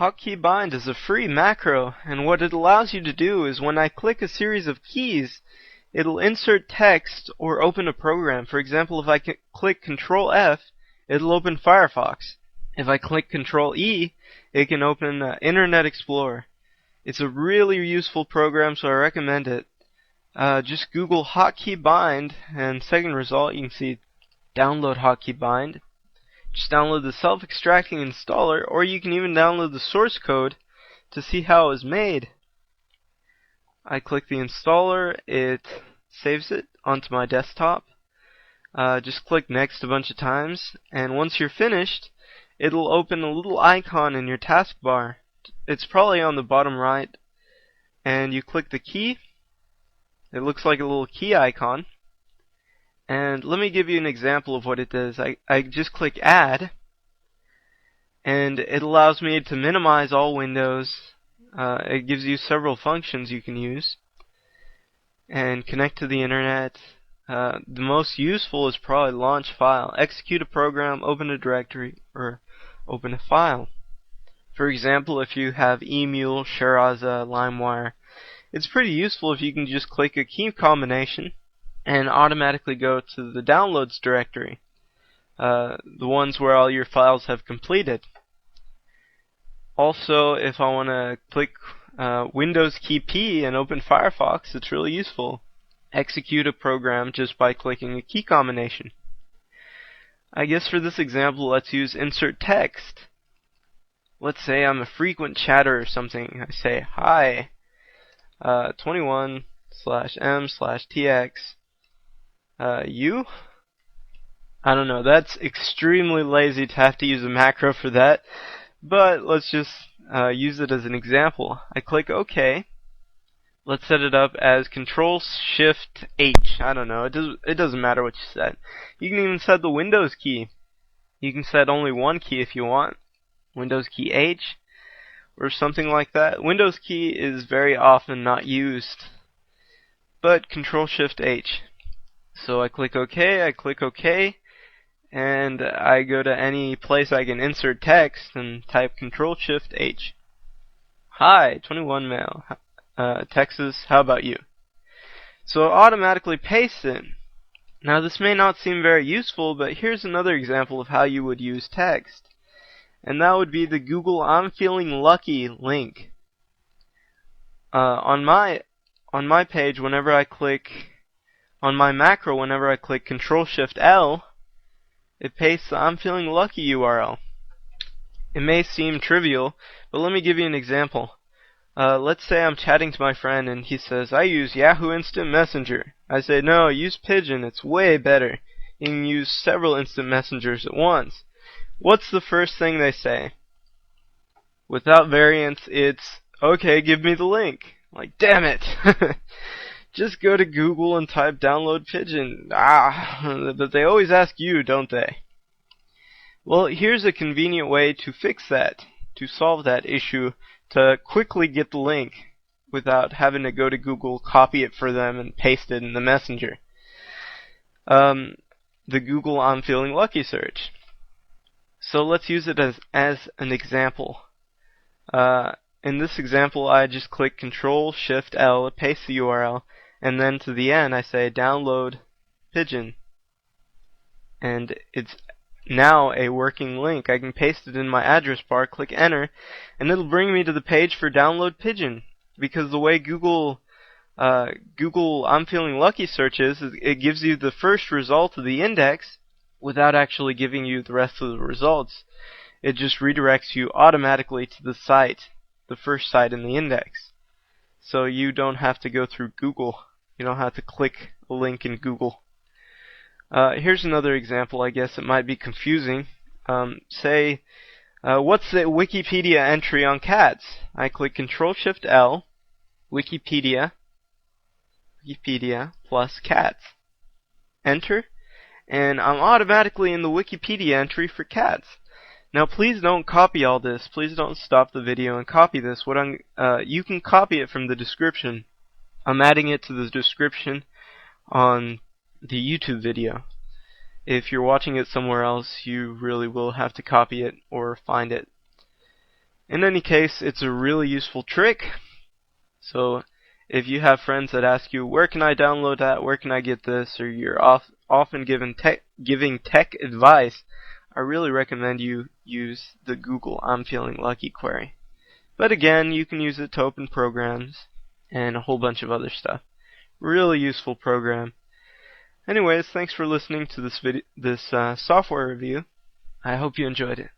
Hotkeybind is a free macro, and what it allows you to do is when I click a series of keys, it'll insert text or open a program. For example, if I click Control F, it'll open Firefox. If I click Control E, it can open Internet Explorer. It's a really useful program, so I recommend it. Just Google Hotkeybind, and second result, you can see download Hotkeybind. Just download the self-extracting installer, or you can even download the source code to see how it was made. I click the installer, it saves it onto my desktop. Just click next a bunch of times, and once you're finished, it'll open a little icon in your taskbar. It's probably on the bottom right, and you click the key. It looks like a little key icon. And let me give you an example of what it does. I just click Add, and it allows me to minimize all windows. It gives you several functions you can use, and connect to the internet. The most useful is probably launch file, execute a program, open a directory, or open a file. For example, if you have Emule, Shiraza, LimeWire, it's pretty useful if you can just click a key combination and automatically go to the downloads directory, the ones where all your files have completed. Also, if I want to click Windows key P and open Firefox, it's really useful. Execute a program just by clicking a key combination. I guess for this example, let's use insert text. Let's say I'm a frequent chatter or something. I say, hi, 21/m/tx. You? I don't know, that's extremely lazy to have to use a macro for that, but let's just use it as an example. I click OK. Let's set it up as Control-Shift-H. I don't know, it doesn't matter what you set. You can even set the Windows key. You can set only one key if you want. Windows key H or something like that. Windows key is very often not used, but Control-Shift-H. So I click OK, and I go to any place I can insert text and type Control-Shift-H. Hi, 21 male, Texas, how about you? So it automatically pastes it. Now this may not seem very useful, but here's another example of how you would use text. And that would be the Google I'm Feeling Lucky link. On my page, whenever I click on my macro, whenever I click Control-Shift-L, it pastes the I'm Feeling Lucky URL. It may seem trivial, but let me give you an example. Let's say I'm chatting to my friend and he says, I use Yahoo Instant Messenger. I say, no, use Pigeon, it's way better. You can use several instant messengers at once. What's the first thing they say? Without variance, it's, okay, give me the link. Like, damn it! Just go to Google and type download Pigeon. But they always ask you, don't they? Well, here's a convenient way to fix that, to solve that issue, to quickly get the link without having to go to Google, copy it for them, and paste it in the messenger. The Google I'm Feeling Lucky search. So let's use it as an example. In this example, I just click Control-Shift-L, paste the URL, and then to the end I say download Pigeon. And it's now a working link. I can paste it in my address bar, click enter, and it'll bring me to the page for download Pigeon. Because the way Google I'm Feeling Lucky searches is it gives you the first result of the index without actually giving you the rest of the results. It just redirects you automatically to the site, the first site in the index. So you don't have to go through Google. You don't have to click a link in Google. Here's another example. I guess it might be confusing. Say, what's the Wikipedia entry on cats? I click Control-Shift-L, Wikipedia plus cats. Enter, and I'm automatically in the Wikipedia entry for cats. Now please don't copy all this. Please don't stop the video and copy this. You can copy it from the description. I'm adding it to the description on the YouTube video. If you're watching it somewhere else, you really will have to copy it or find it. In any case, it's a really useful trick. So if you have friends that ask you, where can I download that, where can I get this, or you're often giving tech advice, I really recommend you use the Google I'm Feeling Lucky query. But again, you can use it to open programs and a whole bunch of other stuff. Really useful program. Anyways, thanks for listening to this software review. I hope you enjoyed it.